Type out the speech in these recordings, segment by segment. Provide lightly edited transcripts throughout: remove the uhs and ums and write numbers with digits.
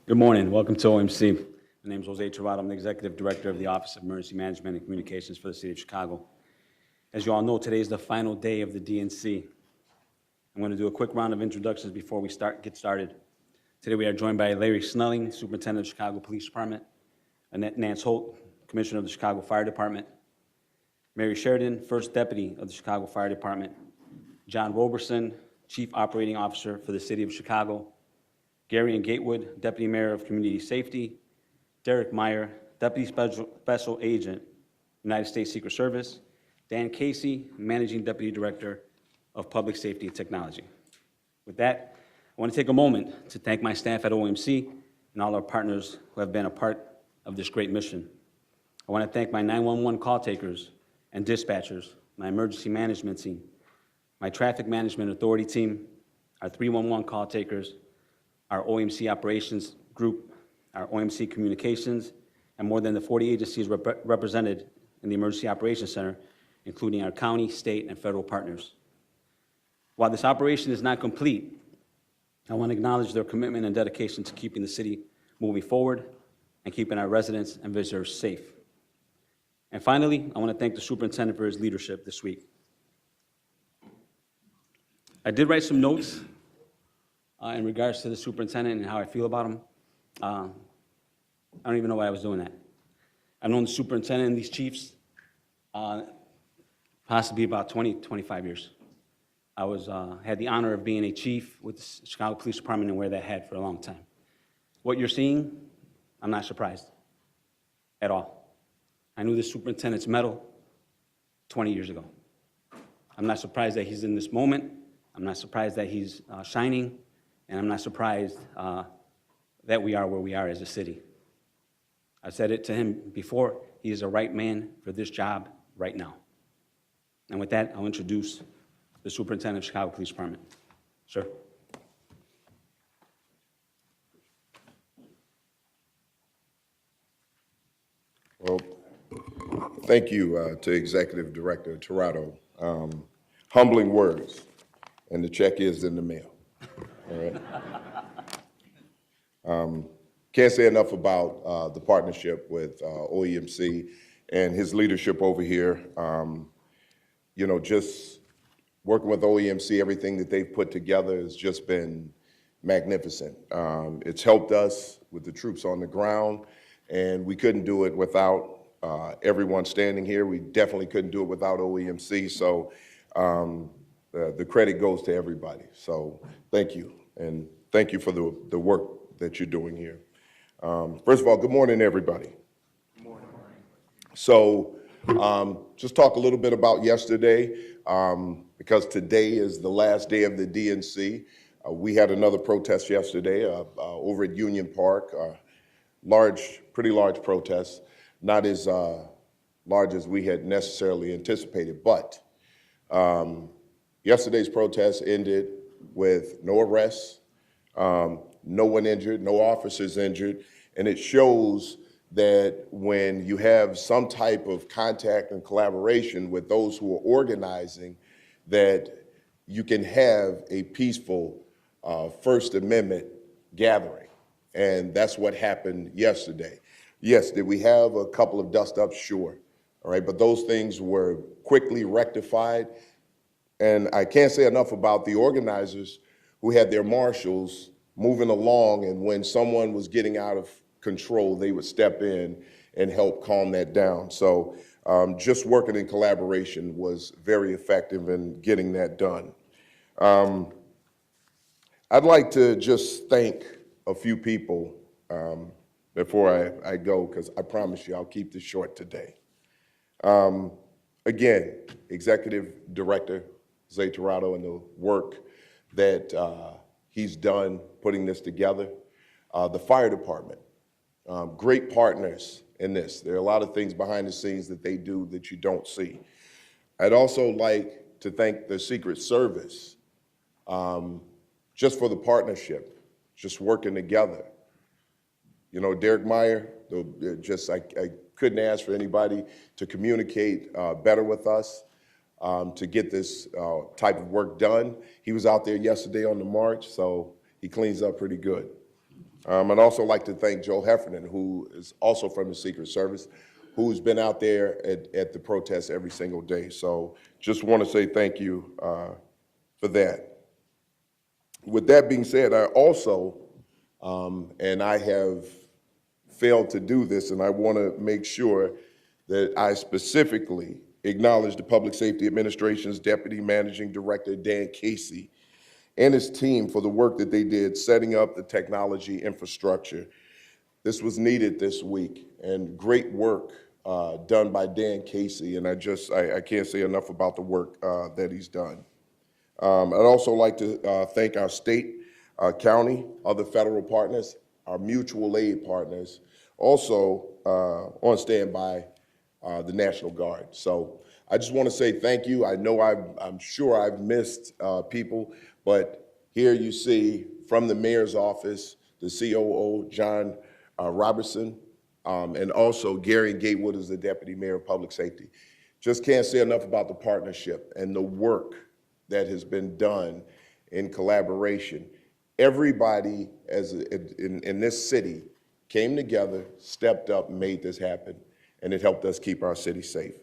Good morning. Welcome to OMC. My name is Jose Tirado. I'm the Executive Director of the Office of Emergency Management and Communications for the City of Chicago. As you all know, today is the final day of the DNC. I'm going to do a quick round of introductions before we get started. Today we are joined by Larry Snelling, Superintendent of the Chicago Police Department, Annette Nance Holt, Commissioner of the Chicago Fire Department, Mary Sheridan, First Deputy of the Chicago Fire Department, John Roberson, Chief Operating Officer for the City of Chicago, Gary and Gatewood, Deputy Mayor of Community Safety, Derek Meyer, Deputy Special Agent, United States Secret Service, Dan Casey, Managing Deputy Director of Public Safety and Technology. With that, I want to take a moment to thank my staff at OMC and all our partners who have been a part of this great mission. I want to thank my 911 call takers and dispatchers, my emergency management team, my traffic management authority team, our 311 call takers, our OMC operations group, our OMC communications, and more than the 40 agencies represented in the Emergency Operations Center, including our county, state, and federal partners. While this operation is not complete, I want to acknowledge their commitment and dedication to keeping the city moving forward and keeping our residents and visitors safe. And finally, I want to thank the superintendent for his leadership this week. I did write some notes in regards to the superintendent and how I feel about him. I don't even know why I was doing that. I've known the superintendent and these chiefs possibly about 20, 25 years. I had the honor of being a chief with the Chicago Police Department and wear that hat for a long time. What you're seeing, I'm not surprised at all. I knew the superintendent's medal 20 years ago. I'm not surprised that he's in this moment. I'm not surprised that he's shining. And I'm not surprised that we are where we are as a city. I said it to him before, he is the right man for this job right now. And with that, I'll introduce the Superintendent of Chicago Police Department. Sir. Well, thank you to Executive Director Tirado. Humbling words, and the check is in the mail. All right. Can't say enough about the partnership with OEMC and his leadership over here. You know, just working with OEMC, everything that they've put together has just been magnificent. It's helped us with the troops on the ground, and we couldn't do it without everyone standing here. We definitely couldn't do it without OEMC, so the credit goes to everybody. So thank you, and thank you for the work that you're doing here. First of all, good morning, everybody. Good morning. So just talk a little bit about yesterday, because today is the last day of the DNC. We had another protest yesterday over at Union Park, pretty large protest, not as large as we had necessarily anticipated, but Yesterday's protest ended with no arrests, no one injured, no officers injured, and it shows that when you have some type of contact and collaboration with those who are organizing, that you can have a peaceful First Amendment gathering. And that's what happened yesterday. Yes, did we have a couple of dust-ups? Sure. All right, but those things were quickly rectified. And I can't say enough about the organizers who had their marshals moving along, and when someone was getting out of control, they would step in and help calm that down. So just working in collaboration was very effective in getting that done. I'd like to just thank a few people before I go, because I promise you I'll keep this short today. Again, Executive Director Zay Tirado and the work that he's done putting this together. The fire department, great partners in this. There are a lot of things behind the scenes that they do that you don't see. I'd also like to thank the Secret Service just for the partnership, just working together. You know, Derek Meyer, I couldn't ask for anybody to communicate better with us, to get this type of work done. He was out there yesterday on the march, so he cleans up pretty good. I'd also like to thank Joe Heffernan, who is also from the Secret Service, who's been out there at the protests every single day. So just want to say thank you for that. With that being said, I also, and I have failed to do this, and I want to make sure that I specifically acknowledge the Public Safety Administration's Deputy Managing Director, Dan Casey, and his team for the work that they did setting up the technology infrastructure. This was needed this week, and great work done by Dan Casey, and I can't say enough about the work that he's done. I'd also like to thank our state, county, other federal partners, our mutual aid partners, also on standby, the National Guard. So I just want to say thank you. I know I'm sure I've missed people, but here you see from the mayor's office, the COO, John Robertson, and also Gary Gatewood is the Deputy Mayor of Public Safety. Just can't say enough about the partnership and the work that has been done in collaboration. Everybody in this city came together, stepped up, and made this happen, and it helped us keep our city safe.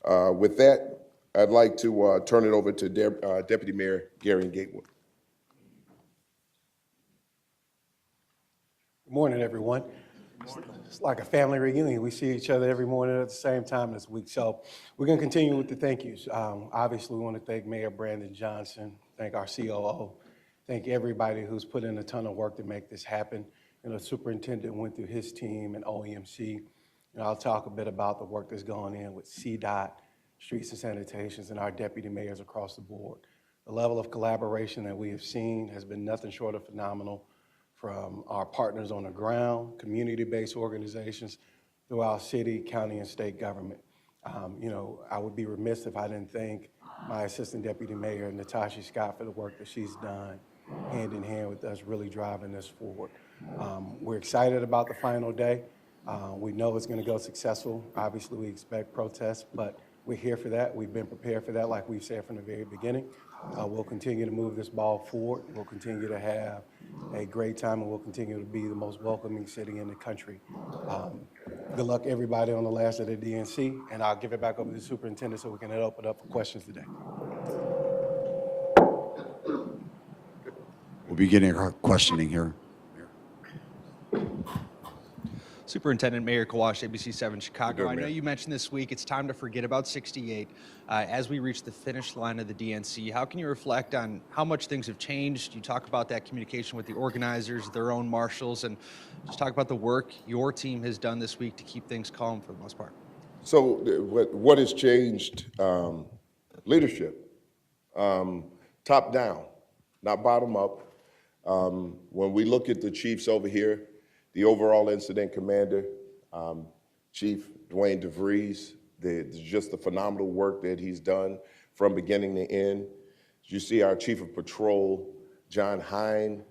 With that, I'd like to turn it over to Deputy Mayor Gary Gatewood. Good morning, everyone. It's like a family reunion. We see each other every morning at the same time this week. So we're going to continue with the thank yous. Obviously, we want to thank Mayor Brandon Johnson, thank our COO, thank everybody who's put in a ton of work to make this happen. You know, the superintendent went through his team and OEMC. And I'll talk a bit about the work that's going in with CDOT, Streets and Sanitations, and our deputy mayors across the board. The level of collaboration that we have seen has been nothing short of phenomenal, from our partners on the ground, community-based organizations throughout city, county, and state government. You know, I would be remiss if I didn't thank my Assistant Deputy Mayor, Natasha Scott, for the work that she's done hand in hand with us really driving this forward. We're excited about the final day. We know it's going to go successful. Obviously, we expect protests, but we're here for that. We've been prepared for that, like we've said from the very beginning. We'll continue to move this ball forward. We'll continue to have a great time, and we'll continue to be the most welcoming city in the country. Good luck, everybody, on the last of the DNC, and I'll give it back over to the superintendent so we can open up for questions today. We'll be getting our questioning here. Superintendent Mayor Kawash, ABC 7 Chicago. Good, I know Mayor. you mentioned this week it's time to forget about 68. As we reach the finish line of the DNC, how can you reflect on how much things have changed? You talk about that communication with the organizers, their own marshals, and just talk about the work your team has done this week to keep things calm for the most part. So what has changed? Leadership, top down, not bottom up. When we look at the chiefs over here, the overall incident commander, Chief Dwayne DeVries, just the phenomenal work that he's done from beginning to end. You see our Chief of Patrol, John Hine,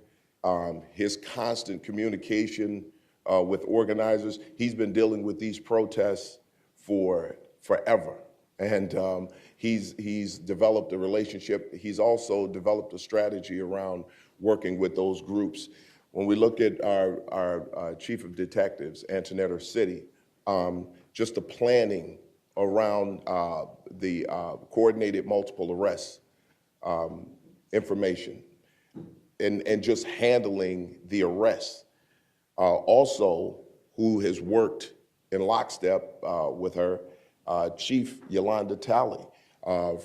his constant communication with organizers. He's been dealing with these protests for forever. And he's developed a relationship. He's also developed a strategy around working with those groups. When we look at our Chief of Detectives, Antoinette City, just the planning around the coordinated multiple arrests information and just handling the arrests. Also, who has worked in lockstep with her, Chief Yolanda Talley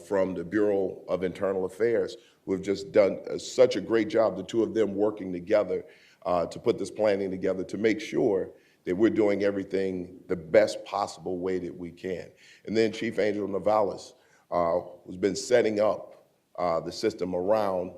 from the Bureau of Internal Affairs, who have just done such a great job, the two of them working together to put this planning together to make sure that we're doing everything the best possible way that we can. And then Chief Angel Navales, who's been setting up the system around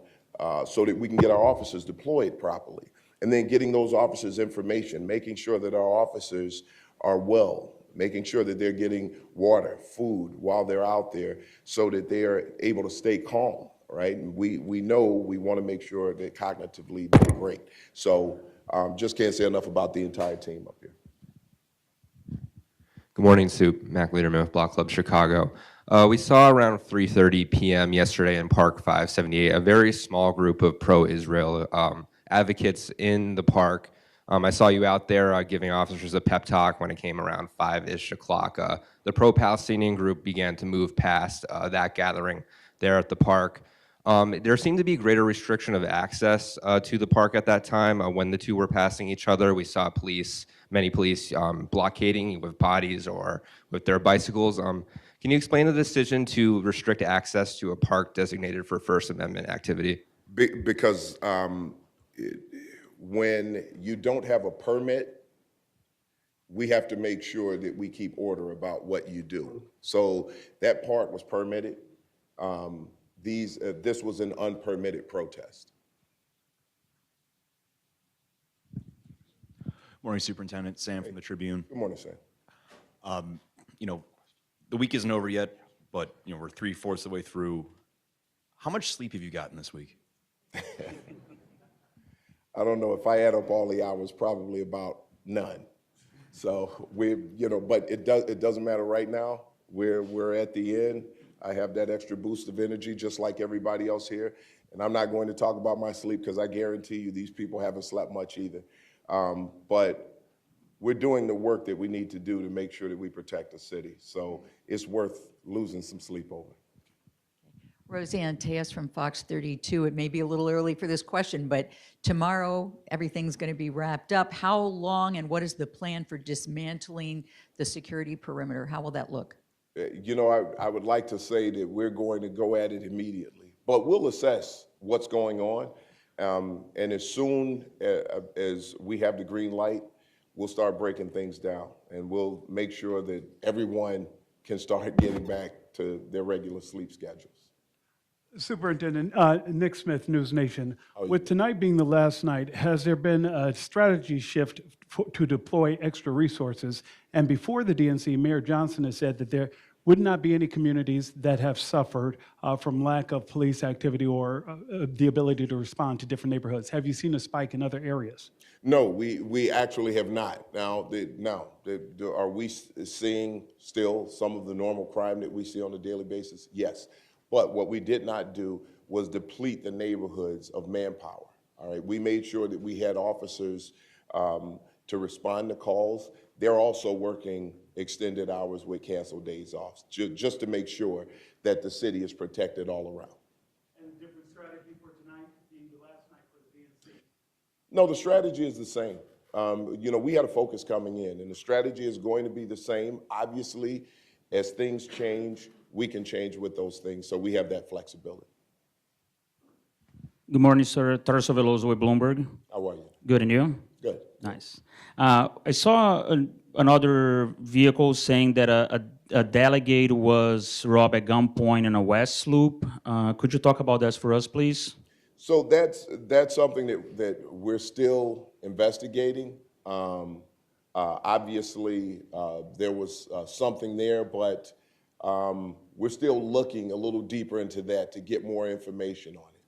so that we can get our officers deployed properly. And then getting those officers information, making sure that our officers are well, making sure that they're getting water, food while they're out there so that they're able to stay calm, right? And we know we want to make sure that cognitively they're great. So just can't say enough about the entire team up here. Good morning, Soup. Mac Lederman with Block Club Chicago. We saw around 3:30 p.m. yesterday in Park 578 a very small group of pro-Israel advocates in the park. I saw you out there giving officers a pep talk when it came around 5-ish o'clock. The pro-Palestinian group began to move past that gathering there at the park. There seemed to be greater restriction of access to the park at that time. When the two were passing each other, we saw many police blockading with bodies or with their bicycles. Can you explain the decision to restrict access to a park designated for First Amendment activity? Because when you don't have a permit, we have to make sure that we keep order about what you do. So that park was permitted. This was an unpermitted protest. Morning, Superintendent. Sam from the Tribune. Good morning, Sam. You know, the week isn't over yet, but you know we're 3/4 of the way through. How much sleep have you gotten this week? I don't know if I add up all the hours, probably about none. So but it doesn't matter right now. We're at the end. I have that extra boost of energy just like everybody else here. And I'm not going to talk about my sleep because I guarantee you these people haven't slept much either. But we're doing the work that we need to do to make sure that we protect the city. So it's worth losing some sleep over. Roseanne Tejas from Fox 32. It may be a little early for this question, but tomorrow everything's going to be wrapped up. How long and what is the plan for dismantling the security perimeter? How will that look? You know, I would like to say that we're going to go at it immediately, but we'll assess what's going on. And as soon as we have the green light, we'll start breaking things down and we'll make sure that everyone can start getting back to their regular sleep schedules. Superintendent, Nick Smith, News Nation. With tonight being the last night, has there been a strategy shift to deploy extra resources? And before the DNC, Mayor Johnson has said that there would not be any communities that have suffered from lack of police activity or the ability to respond to different neighborhoods. Have you seen a spike in other areas? No, we actually have not. Now, are we seeing still some of the normal crime that we see on a daily basis? Yes. But what we did not do was deplete the neighborhoods of manpower. All right, we made sure that we had officers to respond to calls. They're also working extended hours with canceled days off, just to make sure that the city is protected all around. And a different strategy for tonight being the last night for the DNC? No, the strategy is the same. We had a focus coming in, and the strategy is going to be the same. Obviously, as things change, we can change with those things, so we have that flexibility. Good morning, sir. Tarso Veloso with Bloomberg. How are you? Good, and you? Good. Nice. I saw another vehicle saying that a delegate was robbed at gunpoint in a West Loop. Could you talk about that for us, please? So that's something that we're still investigating. Obviously, there was something there, but We're still looking a little deeper into that to get more information on it.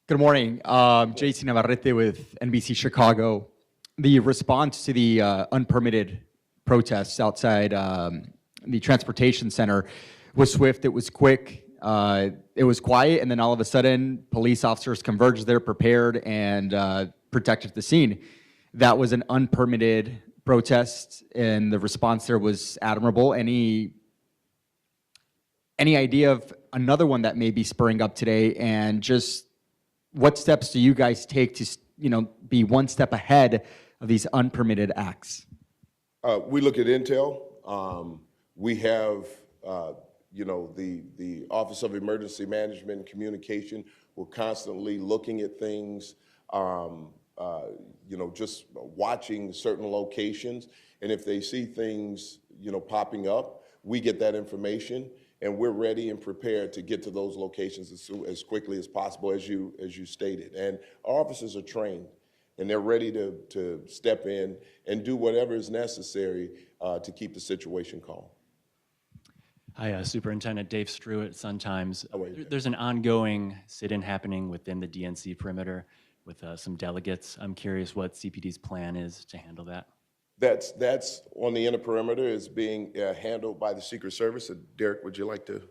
Good morning. JC Navarrete with NBC Chicago. The response to the unpermitted protests outside the transportation center was swift, it was quick, it was quiet, and then all of a sudden, police officers converged there, prepared, and protected the scene. That was an unpermitted protest, and the response there was admirable. Any idea of another one that may be spurring up today, and just what steps do you guys take to, be one step ahead of these unpermitted acts? We look at intel. We have, the Office of Emergency Management and Communication. We're constantly looking at things, just watching certain locations. And if they see things, popping up, we get that information, and we're ready and prepared to get to those locations as quickly as possible, as you stated. And our officers are trained, and they're ready to step in and do whatever is necessary to keep the situation calm. Hi, Superintendent Dave Struett, Sun-Times. How are you? There's an ongoing sit-in happening within the DNC perimeter with some delegates. I'm curious what CPD's plan is to handle that. That's on the inner perimeter, is being handled by the Secret Service. Derek, would you like to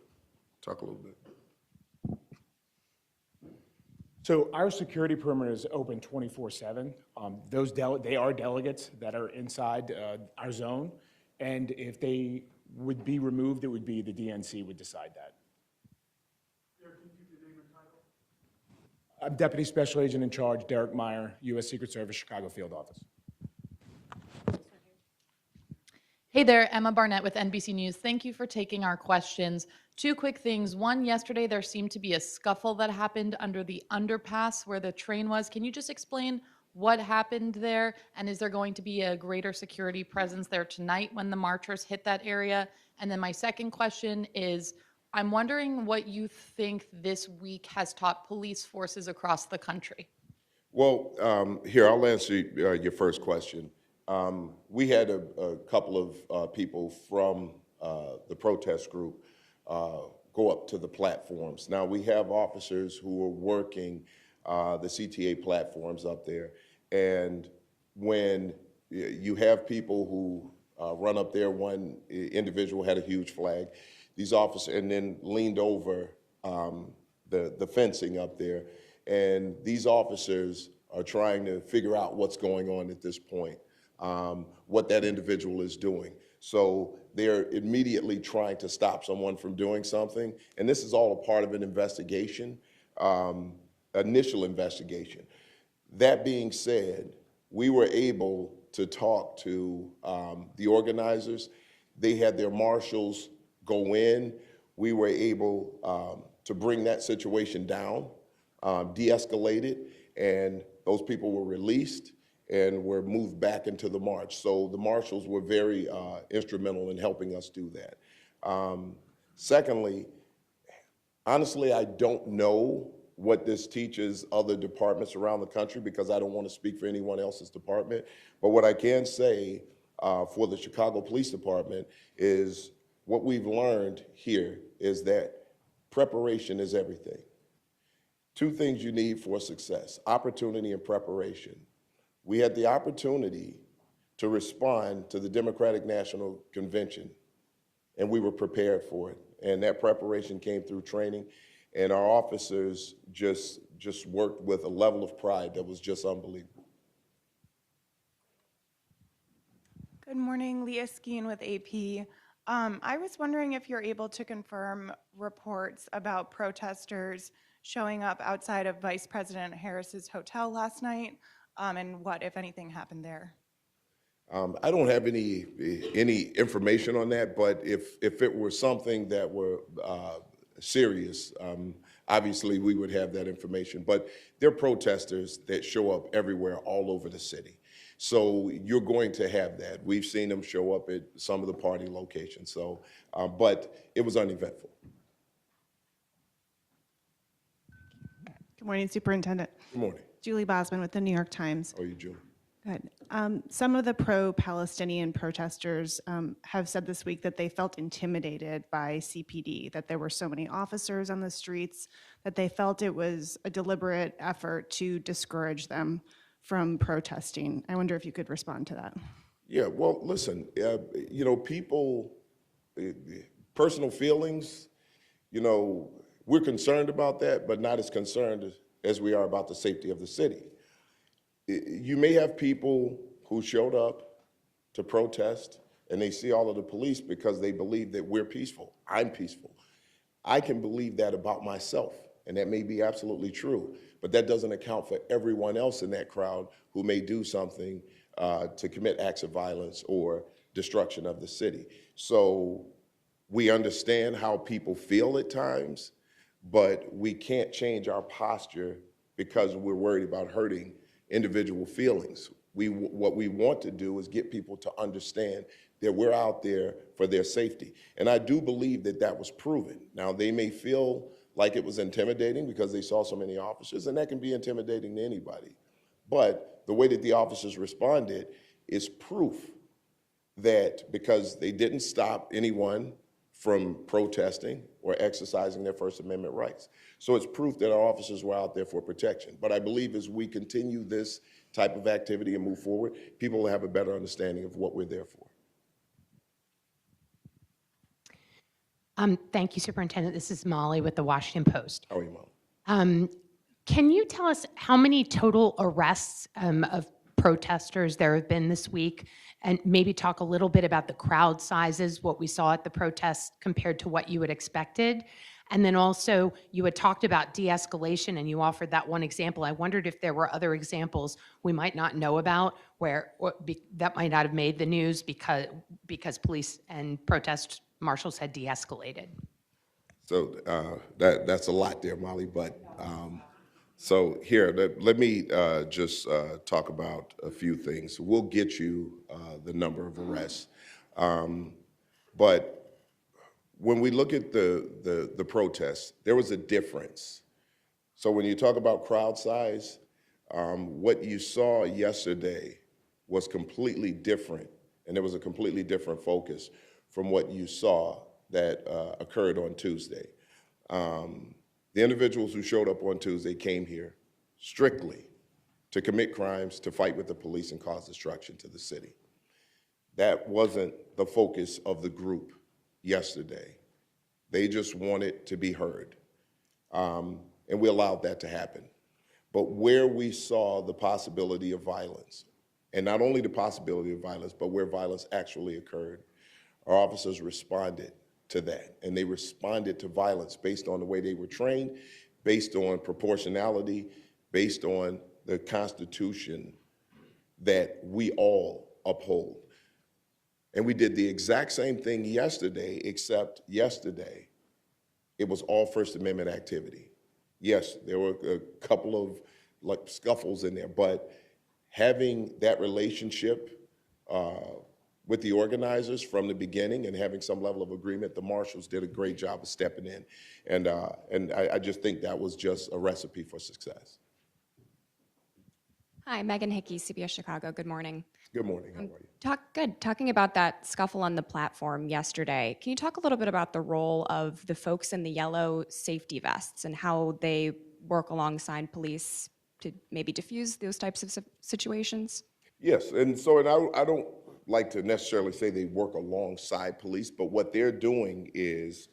talk a little bit? So our security perimeter is open 24/7. They are delegates that are inside our zone, and if they would be removed, it would be the DNC would decide that. I'm Deputy Special Agent in Charge, Derek Meyer, U.S. Secret Service, Chicago Field Office. Hey there, Emma Barnett with NBC News. Thank you for taking our questions. Two quick things. One, yesterday there seemed to be a scuffle that happened under the underpass where the train was. Can you just explain what happened there? And is there going to be a greater security presence there tonight when the marchers hit that area? And then my second question is, I'm wondering what you think this week has taught police forces across the country. Well, here, I'll answer your first question. We had a couple of people from the protest group go up to the platforms. Now, we have officers who are working the CTA platforms up there. And when you have people who run up there, one individual had a huge flag, these officers, and then leaned over the fencing up there. And these officers are trying to figure out what's going on at this point, what that individual is doing. So they're immediately trying to stop someone from doing something. And this is all a part of an investigation, initial investigation. That being said, we were able to talk to the organizers. They had their marshals go in. We were able to bring that situation down, de-escalate it, and those people were released and were moved back into the march. So the marshals were very instrumental in helping us do that. Secondly, honestly, I don't know what this teaches other departments around the country because I don't want to speak for anyone else's department. But what I can say for the Chicago Police Department is what we've learned here is that preparation is everything. Two things you need for success: opportunity and preparation. We had the opportunity to respond to the Democratic National Convention, and we were prepared for it. And that preparation came through training, and our officers just worked with a level of pride that was just unbelievable. Good morning, Leah Skeen with AP. I was wondering if you're able to confirm reports about protesters showing up outside of Vice President Harris's hotel last night, and what, if anything, happened there. I don't have any information on that, but if it were something that were serious, obviously we would have that information. But there are protesters that show up everywhere, all over the city. So you're going to have that. We've seen them show up at some of the party locations. So, but it was uneventful. Good morning, Superintendent. Good morning. Julie Bosman with the New York Times. How are you, Julie? Good. Some of the pro-Palestinian protesters have said this week that they felt intimidated by CPD, that there were so many officers on the streets, that they felt it was a deliberate effort to discourage them from protesting. I wonder if you could respond to that. Yeah, well, listen, you know, people, personal feelings, you know, we're concerned about that, but not as concerned as we are about the safety of the city. You may have people who showed up to protest and they see all of the police because they believe that we're peaceful. I'm peaceful. I can believe that about myself, and that may be absolutely true, but that doesn't account for everyone else in that crowd who may do something to commit acts of violence or destruction of the city. So we understand how people feel at times, but we can't change our posture because we're worried about hurting individual feelings. What we want to do is get people to understand that we're out there for their safety. And I do believe that that was proven. Now, they may feel like it was intimidating because they saw so many officers, and that can be intimidating to anybody. But the way that the officers responded is proof that because they didn't stop anyone from protesting or exercising their First Amendment rights. So it's proof that our officers were out there for protection. But I believe as we continue this type of activity and move forward, people will have a better understanding of what we're there for. Thank you, Superintendent. This is Molly with the Washington Post. How are you, Molly? Can you tell us how many total arrests of protesters there have been this week? And maybe talk a little bit about the crowd sizes, what we saw at the protests compared to what you had expected. And then also, you had talked about de-escalation and you offered that one example. I wondered if there were other examples we might not know about where that might not have made the news because police and protest marshals had de-escalated. So that's a lot there, Molly, but so here, let me just talk about a few things. We'll get you the number of arrests. But when we look at the protests, there was a difference. So when you talk about crowd size, what you saw yesterday was completely different, and there was a completely different focus from what you saw that occurred on Tuesday. The individuals who showed up on Tuesday came here strictly to commit crimes, to fight with the police and cause destruction to the city. That wasn't the focus of the group yesterday. They just wanted to be heard. And we allowed that to happen. But where we saw the possibility of violence, and not only the possibility of violence, but where violence actually occurred, our officers responded to that. And they responded to violence based on the way they were trained, based on proportionality, based on the Constitution that we all uphold. And we did the exact same thing yesterday, except yesterday, it was all First Amendment activity. Yes, there were a couple of like scuffles in there, but having that relationship with the organizers from the beginning and having some level of agreement, the marshals did a great job of stepping in. And I just think that was just a recipe for success. Hi, Megan Hickey, CBS Chicago. Good morning. Good morning. How are you? Talking about that scuffle on the platform yesterday, can you talk a little bit about the role of the folks in the yellow safety vests and how they work alongside police to maybe diffuse those types of situations? Yes, and I don't like to necessarily say they work alongside police, but what they're doing is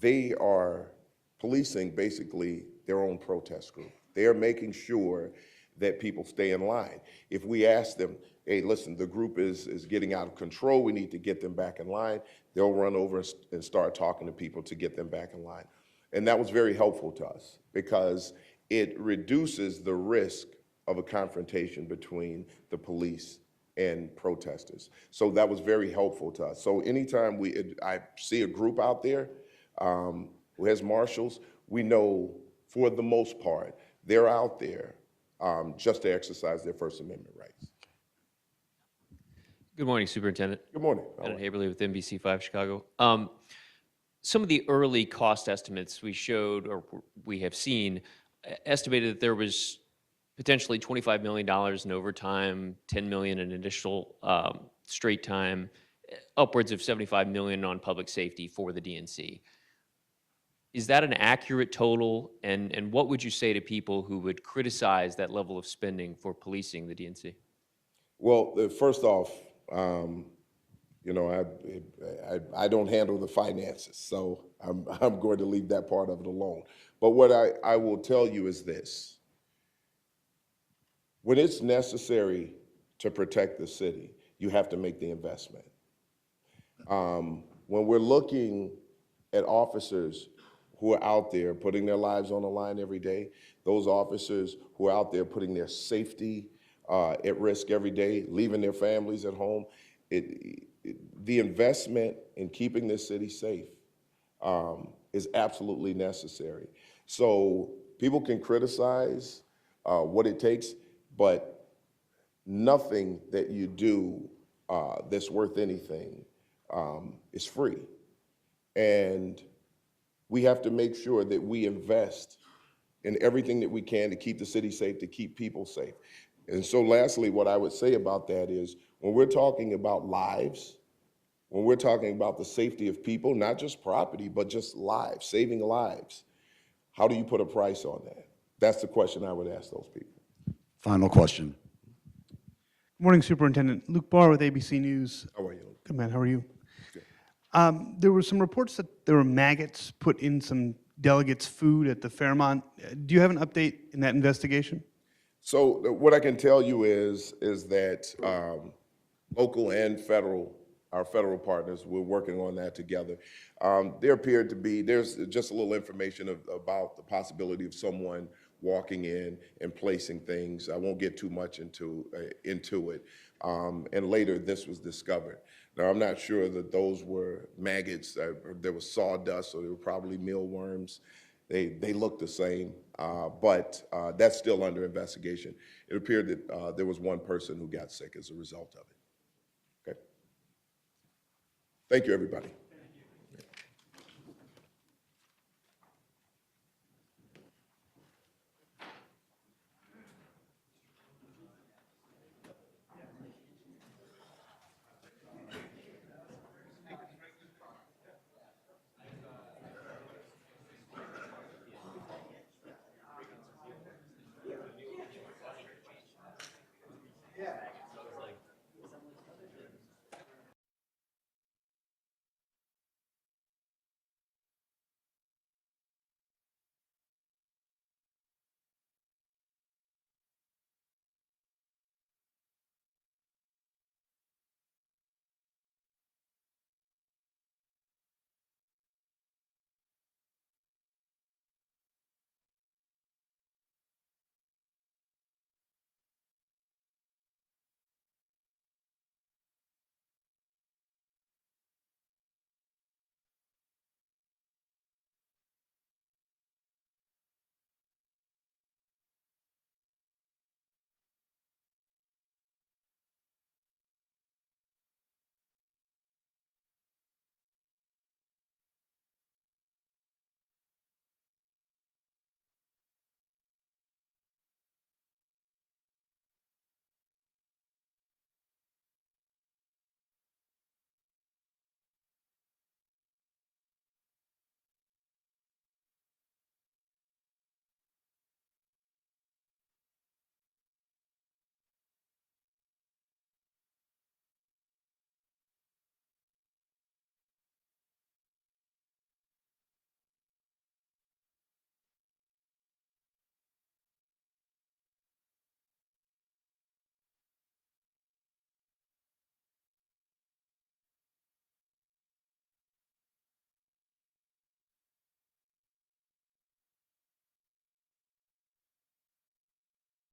they are policing basically their own protest group. They are making sure that people stay in line. If we ask them, hey, listen, the group is getting out of control, we need to get them back in line, they'll run over and start talking to people to get them back in line. And that was very helpful to us because it reduces the risk of a confrontation between the police and protesters. So that was very helpful to us. So anytime I see a group out there who has marshals, we know for the most part, they're out there just to exercise their First Amendment rights. Good morning, Superintendent. Good morning. Bennett Haberly with NBC5 Chicago. Some of the early cost estimates we showed or we have seen estimated that there was potentially $25 million in overtime, 10 million in additional straight time, upwards of 75 million on public safety for the DNC. Is that an accurate total? And what would you say to people who would criticize that level of spending for policing the DNC? Well, first off, you know, I don't handle the finances, so I'm going to leave that part of it alone. But what I will tell you is this. When it's necessary to protect the city, you have to make the investment. When we're looking at officers who are out there putting their lives on the line every day, those officers who are out there putting their safety at risk every day, leaving their families at home, the investment in keeping this city safe is absolutely necessary. So people can criticize what it takes, but nothing that you do that's worth anything is free. And we have to make sure that we invest in everything that we can to keep the city safe, to keep people safe. And so lastly, what I would say about that is when we're talking about lives, when we're talking about the safety of people, not just property, but just lives, saving lives, how do you put a price on that? That's the question I would ask those people. Final question. Good morning, Superintendent. Luke Barr with ABC News. How are you? Good, man. How are you? Good. There were some reports that there were maggots put in some delegates' food at the Fairmont. Do you have an update in that investigation? So what I can tell you is that local and federal, our federal partners, we're working on that together. There appeared to be, there's just a little information about the possibility of someone walking in and placing things. I won't get too much into it. And later this was discovered. Now, I'm not sure that those were maggots. There was sawdust, so they were probably mealworms. They look the same, but that's still under investigation. It appeared that there was one person who got sick as a result of it. Okay. Thank you, everybody.